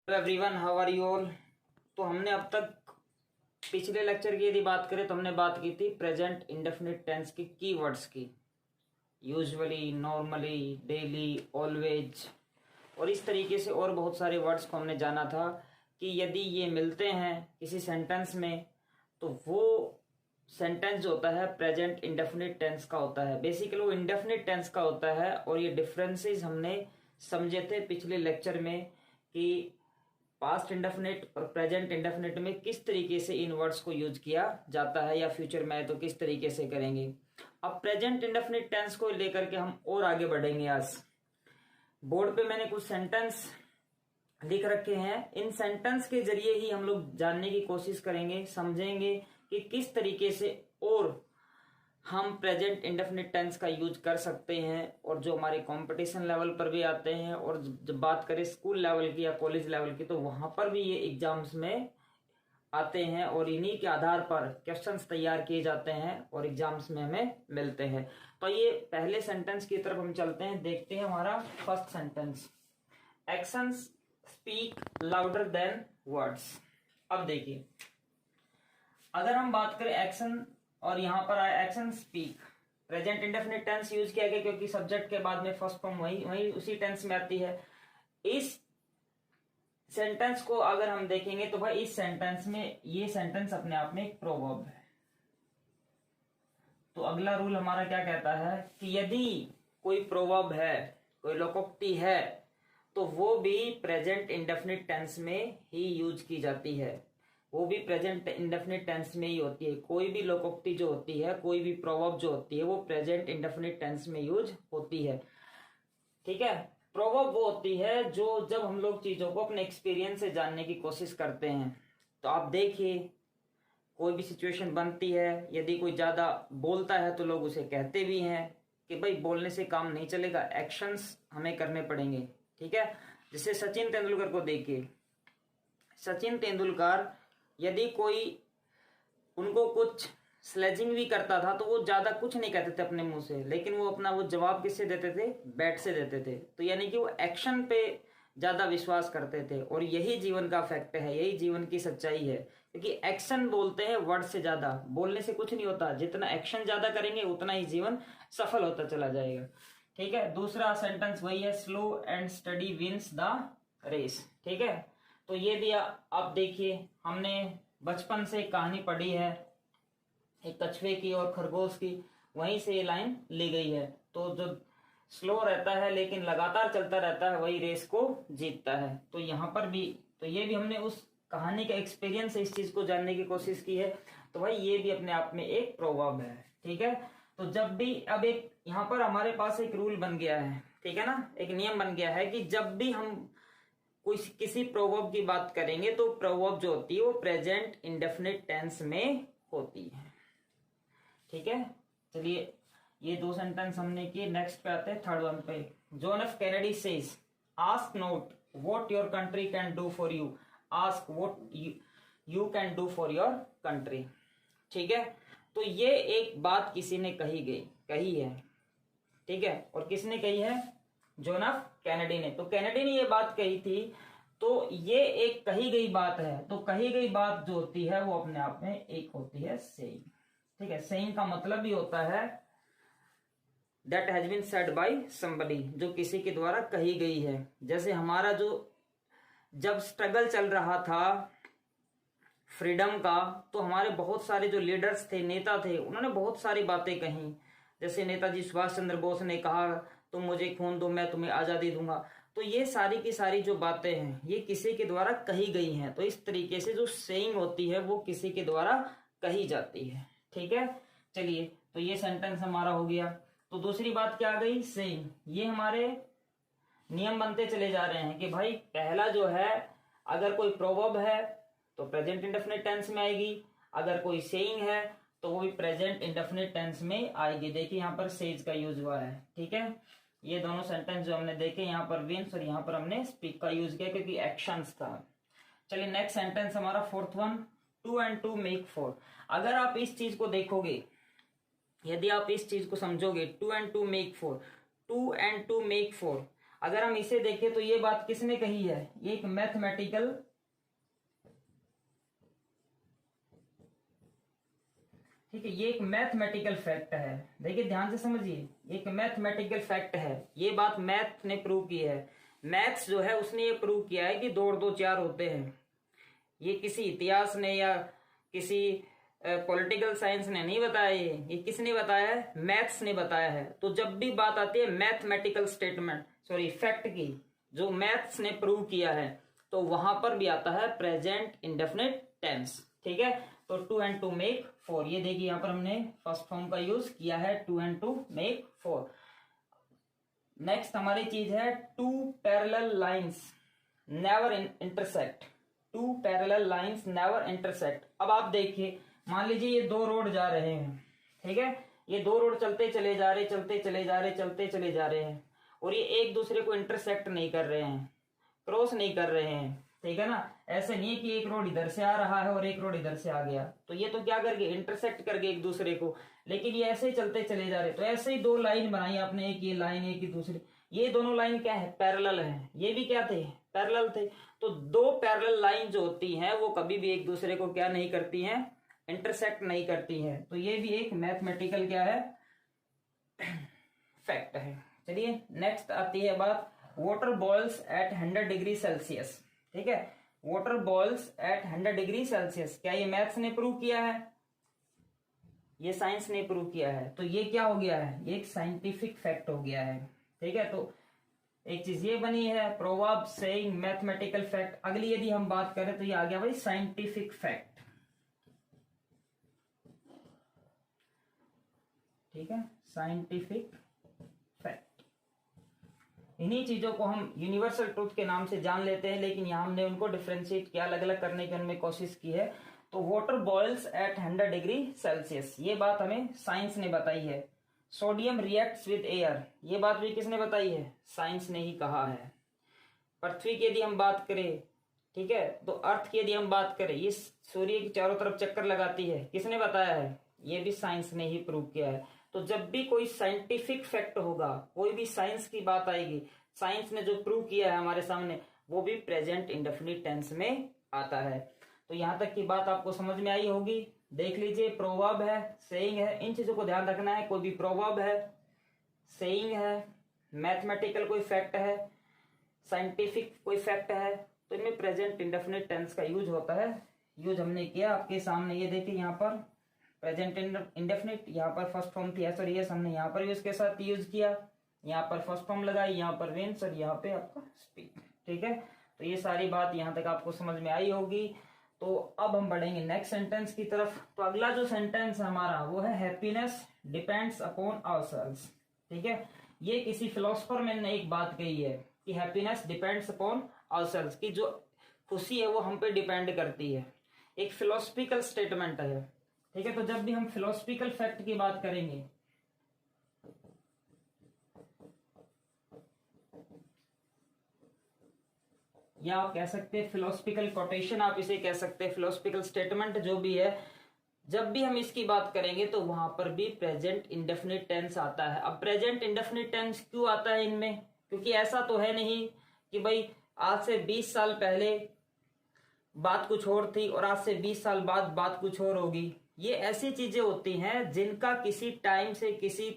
Hello everyone, how are you all. तो हमने अब तक पिछले लेक्चर की यदि बात करें तो हमने बात की थी प्रेजेंट इंडेफिनिट टेंस के कीवर्ड्स की, यूजुअली, नॉर्मली, डेली, ऑलवेज और इस तरीके से और बहुत सारे वर्ड्स को हमने जाना था कि यदि ये मिलते हैं किसी सेंटेंस में तो वो सेंटेंस जो होता है प्रेजेंट इंडेफिनिट टेंस का होता है। बेसिकली वो इंडेफिनिट टेंस का होता है और ये डिफरेंसेस हमने समझे थे पिछले लेक्चर में कि पास्ट इंडेफिनिट और प्रेजेंट इंडेफिनिट में किस तरीके से इन वर्ड्स को यूज किया जाता है या फ्यूचर में तो किस तरीके से करेंगे। अब प्रेजेंट इंडेफिनिट टेंस को लेकर के हम और आगे बढ़ेंगे। आज बोर्ड पे मैंने कुछ सेंटेंस लिख रखे हैं, इन सेंटेंस के जरिए ही हम लोग जानने की कोशिश करेंगे, समझेंगे कि किस तरीके से और हम प्रेजेंट इंडेफिनिट टेंस का यूज कर सकते हैं और जो हमारे कंपटीशन लेवल पर भी आते हैं और जब बात करें स्कूल लेवल की या कॉलेज लेवल की तो वहां पर भी ये एग्जाम्स में आते हैं और इन्हीं के आधार पर क्वेश्चंस तैयार किए जाते हैं और एग्जाम्स में हमें मिलते हैं। तो ये पहले सेंटेंस की तरफ हम चलते हैं, देखते हैं हमारा first sentence, actions speak louder than words. अब देखिए, अगर हम बात करें एक्शन और यहां पर आया action speak, present indefinite tense use किया गया क्योंकि सब्जेक्ट के बाद में फर्स्ट फॉर्म वही उसी टेंस में आती है। इस सेंटेंस को अगर हम देखेंगे तो भाई इस सेंटेंस में ये सेंटेंस अपने आप में एक प्रोवर्ब है। तो अगला रूल हमारा क्या कहता है कि यदि कोई प्रोवर्ब है, कोई लोकोक्ति है तो वो भी प्रेजेंट इंडेफिनिट टेंस में ही यूज की जाती है, वो भी प्रेजेंट इंडेफिनिट टेंस में ही होती है। कोई भी लोकोक्ति जो होती है, कोई भी प्रोवर्ब जो होती है वो प्रेजेंट इंडेफिनिट टेंस में यूज होती है। ठीक है, प्रोवर्ब वो होती है जो जब हम लोग चीजों को अपने एक्सपीरियंस से जानने की कोशिश करते हैं। तो आप देखिए, कोई भी सिचुएशन बनती है, यदि कोई ज्यादा बोलता है तो लोग उसे कहते भी हैं कि भाई बोलने से काम नहीं चलेगा, एक्शंस हमें करने पड़ेंगे। ठीक है, जैसे सचिन तेंदुलकर को देखिए, सचिन तेंदुलकर यदि कोई उनको कुछ स्लेजिंग भी करता था तो वो ज्यादा कुछ नहीं कहते थे अपने मुंह से, लेकिन वो अपना वो जवाब किससे देते थे, बैट से देते थे। तो यानी कि वो एक्शन पे ज्यादा विश्वास करते थे और यही जीवन का फैक्ट है, यही जीवन की सच्चाई है क्योंकि एक्शन बोलते हैं वर्ड से ज्यादा, बोलने से कुछ नहीं होता, जितना एक्शन ज्यादा करेंगे उतना ही जीवन सफल होता चला जाएगा। ठीक है, दूसरा सेंटेंस वही है, slow and steady wins the race. ठीक है, तो ये भी आप देखिए, हमने बचपन से एक कहानी पढ़ी है, एक कछुए की और खरगोश की, वहीं से ये लाइन ली गई है। तो जो स्लो रहता है लेकिन लगातार चलता रहता है वही रेस को जीतता है। तो यहाँ पर भी, तो ये भी हमने उस कहानी का एक्सपीरियंस से इस चीज को जानने की कोशिश की है। तो भाई ये भी अपने आप में एक प्रोवर्ब है। ठीक है, तो जब भी, अब एक यहाँ पर हमारे पास एक रूल बन गया है, ठीक है ना, एक नियम बन गया है कि जब भी हम कोई किसी प्रोवर्ब की बात करेंगे तो प्रोवर्ब जो होती है वो प्रेजेंट इंडेफिनिट टेंस में होती है। ठीक है, चलिए ये दो सेंटेंस हमने किए, नेक्स्ट पे आते हैं थर्ड वन पे। John F Kennedy says, ask not what your country can do for you, ask what you can do for your country. ठीक है, तो ये एक बात किसी ने कही है। ठीक है, और किसने कही है, जॉन एफ कैनेडी ने। तो कैनेडी ने ये बात कही थी, तो ये एक कही गई बात है। तो कही गई बात जो होती है वो अपने आप में एक होती है सेइंग। ठीक है, सेइंग का मतलब भी होता है that has been said by somebody, जो किसी के द्वारा कही गई है। जैसे हमारा जो जब स्ट्रगल चल रहा था फ्रीडम का, तो हमारे बहुत सारे जो लीडर्स थे, नेता थे, उन्होंने बहुत सारी बातें कही। जैसे नेताजी सुभाष चंद्र बोस ने कहा, तुम मुझे खून दो मैं तुम्हें आजादी दूंगा। तो ये सारी की सारी जो बातें हैं ये किसी के द्वारा कही गई हैं। तो इस तरीके से जो सेइंग होती है वो किसी के द्वारा कही जाती है। ठीक है, चलिए, तो ये सेंटेंस हमारा हो गया। तो दूसरी बात क्या आ गई, सेइंग। ये हमारे नियम बनते चले जा रहे हैं कि भाई पहला जो है, अगर कोई प्रोवर्ब है तो प्रेजेंट इंडेफिनिट टेंस में आएगी, अगर कोई सेइंग है तो वो भी प्रेजेंट इंडेफिनिट टेंस में आएगी। देखिए यहाँ पर सेज का यूज हुआ है। ठीक है, ये दोनों सेंटेंस जो हमने देखे, यहाँ पर विंस और यहाँ पर हमने स्पीक का यूज किया क्योंकि एक्शंस था। चलिए नेक्स्ट सेंटेंस हमारा फोर्थ वन, 2 and 2 make 4। अगर आप इस चीज को देखोगे, यदि आप इस चीज को समझोगे, 2 and 2 make 4, 2 and 2 make 4, अगर हम इसे देखें तो ये बात किसने कही है, ये एक मैथमेटिकल ठीक है, ये एक मैथमेटिकल फैक्ट है। देखिए ध्यान से समझिए, एक मैथमेटिकल फैक्ट है, ये बात मैथ ने प्रूव की है। मैथ्स जो है उसने ये प्रूव किया है कि 2 और 2 4 होते हैं। ये किसी इतिहास ने या किसी पॉलिटिकल साइंस ने नहीं बताया, ये किसने बताया है, मैथ्स ने बताया है। तो जब भी बात आती है मैथमेटिकल स्टेटमेंट सॉरी फैक्ट की, जो मैथ्स ने प्रूव किया है, तो वहां पर भी आता है प्रेजेंट इंडेफिनिट टेंस। ठीक है, तो 2 and 2 मेक 4, ये देखिए यहां पर हमने फर्स्ट फॉर्म का यूज किया है, 2 and 2 मेक 4। नेक्स्ट हमारी चीज है 2 parallel lines never intersect. 2 parallel lines never intersect. अब आप देखिए, मान लीजिए ये 2 रोड जा रहे हैं, ठीक है, ये 2 रोड चलते चले जा रहे, चलते चले जा रहे, चलते चले जा रहे हैं, और ये एक दूसरे को इंटरसेक्ट नहीं कर रहे हैं, क्रॉस नहीं कर रहे हैं। ठीक है ना, ऐसे नहीं है कि एक रोड इधर से आ रहा है और एक रोड इधर से आ गया, तो ये तो क्या करके इंटरसेक्ट करके एक दूसरे को, लेकिन ये ऐसे ही चलते चले जा रहे। तो ऐसे ही 2 लाइन बनाई आपने, एक ये लाइन एक ही दूसरी, ये दोनों लाइन क्या है, पैरेलल है, ये भी क्या थे, पैरेलल थे। तो 2 पैरेलल लाइन जो होती हैं वो कभी भी एक दूसरे को क्या नहीं करती हैं, इंटरसेक्ट नहीं करती हैं। तो ये भी एक मैथमेटिकल क्या है, फैक्ट है। चलिए नेक्स्ट आती है बात, water boils at 100 degree Celsius. ठीक है, water boils at 100 degree Celsius, क्या ये मैथ्स ने प्रूव किया है, ये साइंस ने प्रूव किया है। तो ये क्या हो गया है, ये एक साइंटिफिक फैक्ट हो गया है। ठीक है, तो एक चीज ये बनी है प्रोवर्ब, सेइंग, मैथमेटिकल फैक्ट। अगली यदि हम बात करें तो ये आ गया भाई साइंटिफिक फैक्ट। ठीक है, साइंटिफिक फैक्ट। इन्हीं चीजों को हम यूनिवर्सल ट्रूथ के नाम से जान लेते हैं, लेकिन यहां हमने उनको डिफरेंशिएट किया, अलग अलग करने की उनमें कोशिश की है। तो water boils at 100 degree Celsius, ये बात हमें साइंस ने बताई है। सोडियम रिएक्ट्स विद एयर, ये बात भी किसने बताई है, साइंस ने ही कहा है। पृथ्वी की यदि हम बात करें, ठीक है, तो अर्थ की यदि हम बात करें, ये सूर्य की चारों तरफ चक्कर लगाती है, किसने बताया है, ये भी साइंस ने ही प्रूव किया है। तो जब भी कोई साइंटिफिक फैक्ट होगा, कोई भी साइंस की बात आएगी, साइंस ने जो प्रूव किया है हमारे सामने, वो भी प्रेजेंट इंडेफिनिट टेंस में आता है। तो यहां तक की बात आपको समझ में आई होगी। देख लीजिए, प्रोवर्ब है, सेइंग है, इन चीजों को ध्यान रखना है। कोई भी प्रोवर्ब है, सेइंग है, मैथमेटिकल कोई फैक्ट है, साइंटिफिक कोई फैक्ट है, तो इनमें प्रेजेंट इंडेफिनिट टेंस का यूज होता है। यूज हमने किया आपके सामने, ये देखिए यहाँ पर प्रेजेंट इंडेफिनिट, यहाँ पर फर्स्ट फॉर्म थी एस और यस, हमने यहाँ पर भी उसके साथ यूज किया, यहाँ पर फर्स्ट फॉर्म लगाई, यहाँ पर वेन्स और यहाँ पे आपका स्पीक। ठीक है, तो ये सारी बात यहाँ तक आपको समझ में आई होगी। तो अब हम बढ़ेंगे नेक्स्ट सेंटेंस की तरफ। तो अगला जो सेंटेंस है हमारा वो है हैप्पीनेस डिपेंड्स अपॉन आवरसेल्व्स। ठीक है, ये किसी फिलोसफर में ने एक बात कही है कि हैप्पीनेस डिपेंड्स अपॉन आवरसेल्व्स, की जो खुशी है वो हम पे डिपेंड करती है। एक फिलोसफिकल स्टेटमेंट है। ठीक है, तो जब भी हम फिलोसफिकल फैक्ट की बात करेंगे, या आप कह सकते हैं फिलोसफिकल कोटेशन, आप इसे कह सकते हैं फिलोसफिकल स्टेटमेंट, जो भी है, जब भी हम इसकी बात करेंगे तो वहां पर भी प्रेजेंट इंडेफिनिट टेंस आता है। अब प्रेजेंट इंडेफिनिट टेंस क्यों आता है इनमें, क्योंकि ऐसा तो है नहीं कि भाई आज से 20 साल पहले बात कुछ और थी और आज से 20 साल बाद बात कुछ और होगी। ये ऐसी चीजें होती हैं जिनका किसी टाइम से, किसी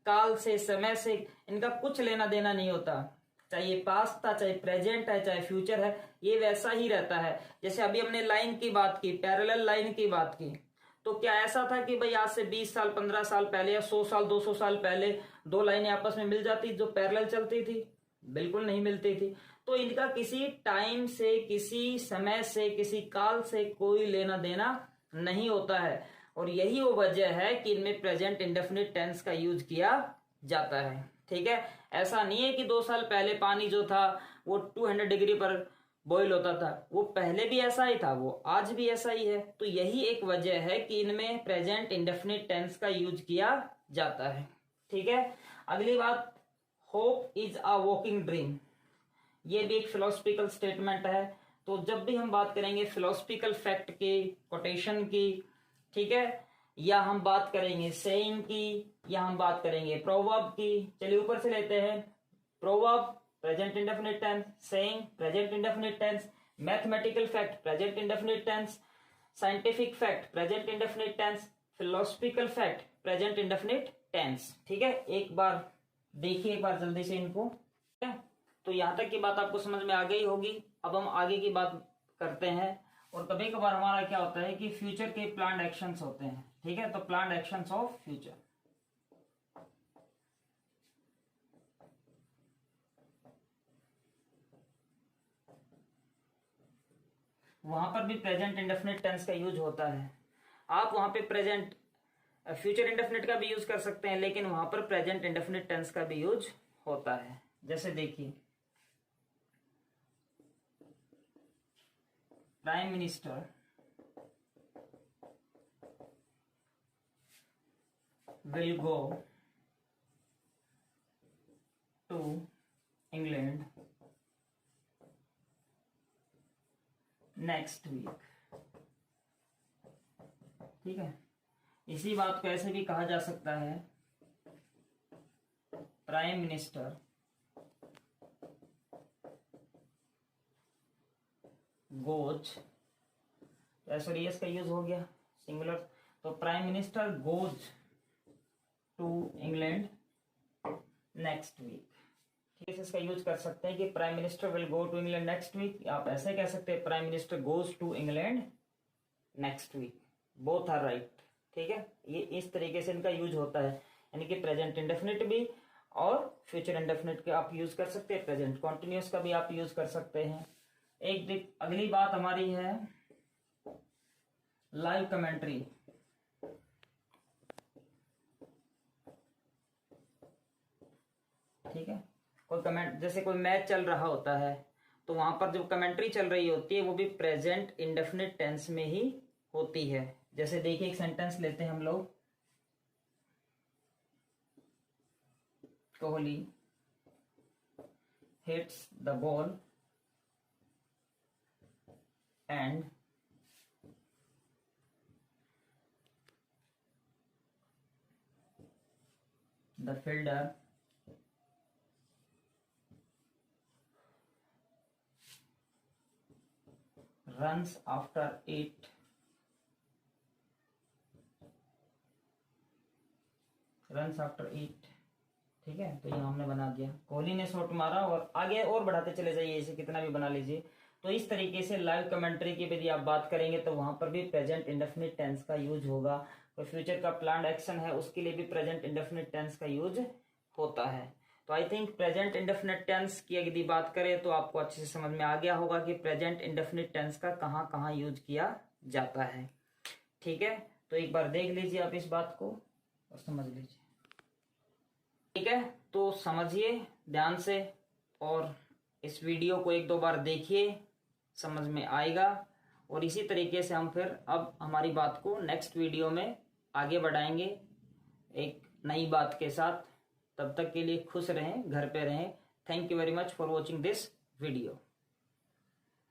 काल से, समय से इनका कुछ लेना देना नहीं होता। चाहे ये पास्ट था, चाहे प्रेजेंट है, चाहे फ्यूचर है, ये वैसा ही रहता है। जैसे अभी हमने लाइन की बात की, पैरेलल लाइन की बात की, तो क्या ऐसा था कि भाई आज से 20 साल, 15 साल पहले या 100 साल, 200 साल पहले 2 लाइनें आपस में मिल जाती जो पैरेलल चलती थी? बिल्कुल नहीं मिलती थी। तो इनका किसी टाइम से, किसी समय से, किसी काल से कोई लेना देना नहीं होता है, और यही वो वजह है कि इनमें प्रेजेंट इंडेफिनिट टेंस का यूज किया जाता है। ठीक है, ऐसा नहीं है कि 2 साल पहले पानी जो था वो 200 डिग्री पर बॉईल होता था, वो पहले भी ऐसा ही था, वो आज भी ऐसा ही है। तो यही एक वजह है कि इनमें प्रेजेंट इंडेफिनिट टेंस का यूज किया जाता है। ठीक है, अगली बात, hope is a walking dream, ये भी एक फिलोसफिकल स्टेटमेंट है। तो जब भी हम बात करेंगे फिलोसफिकल फैक्ट की, कोटेशन की, ठीक है, या हम बात करेंगे सेइंग की, या हम बात करेंगे प्रोवर्ब की। चलिए ऊपर से लेते हैं। Proverb present indefinite tense, saying present indefinite tense, mathematical fact present indefinite tense, scientific fact present indefinite tense, philosophical fact present indefinite tense। ठीक है, एक बार देखिए एक बार जल्दी से इनको। ठीक है, तो यहां तक की बात आपको समझ में आ गई होगी। अब हम आगे की बात करते हैं। और कभी कभार हमारा क्या होता है कि फ्यूचर के प्लान्ड एक्शंस होते हैं। ठीक है, तो प्लान्ड एक्शंस ऑफ फ्यूचर, वहां पर भी प्रेजेंट इंडेफिनिट टेंस का यूज होता है। आप वहां पे प्रेजेंट फ्यूचर इंडेफिनिट का भी यूज कर सकते हैं, लेकिन वहां पर प्रेजेंट इंडेफिनिट टेंस का भी यूज होता है। जैसे देखिए, prime minister will go to England next week। ठीक है, इसी बात को ऐसे भी कहा जा सकता है, प्राइम मिनिस्टर गोज, सॉरी इसका यूज हो गया सिंगुलर, तो prime minister goes to England next week. ठीक है, इसका यूज कर सकते हैं कि prime minister will go to England next week. आप ऐसे कह सकते हैं prime minister goes to England next week, both are right. ठीक है, ये इस तरीके से इनका यूज होता है, यानी कि प्रेजेंट इंडेफिनिट भी और फ्यूचर इंडेफिनिट का आप यूज कर सकते हैं, प्रेजेंट कॉन्टिन्यूस का भी आप यूज कर सकते हैं। एक अगली बात हमारी है लाइव कमेंट्री। ठीक है, कोई कमेंट, जैसे कोई मैच चल रहा होता है तो वहां पर जो कमेंट्री चल रही होती है वो भी प्रेजेंट इंडेफिनिट टेंस में ही होती है। जैसे देखिए एक सेंटेंस लेते हैं हम लोग, Kohli hits the ball and the fielder runs after it, runs after it। ठीक है, तो ये हमने बना दिया, कोहली ने शॉट मारा, और आगे और बढ़ाते चले जाइए, इसे कितना भी बना लीजिए। तो इस तरीके से लाइव कमेंट्री की यदि आप बात करेंगे तो वहां पर भी प्रेजेंट इंडेफिनिट टेंस का यूज होगा। कोई फ्यूचर का प्लान्ड एक्शन है उसके लिए भी प्रेजेंट इंडेफिनिट टेंस का यूज होता है। तो I think present indefinite tense की यदि बात करें तो आपको अच्छे से समझ में आ गया होगा कि प्रेजेंट इंडेफिनिट टेंस का कहाँ कहाँ यूज किया जाता है। ठीक है, तो एक बार देख लीजिए आप इस बात को और समझ लीजिए। ठीक है, तो समझिए ध्यान से और इस वीडियो को एक दो बार देखिए, समझ में आएगा। और इसी तरीके से हम फिर अब हमारी बात को नेक्स्ट वीडियो में आगे बढ़ाएंगे एक नई बात के साथ। तब तक के लिए खुश रहें, घर पे रहें। Thank you very much for watching this video.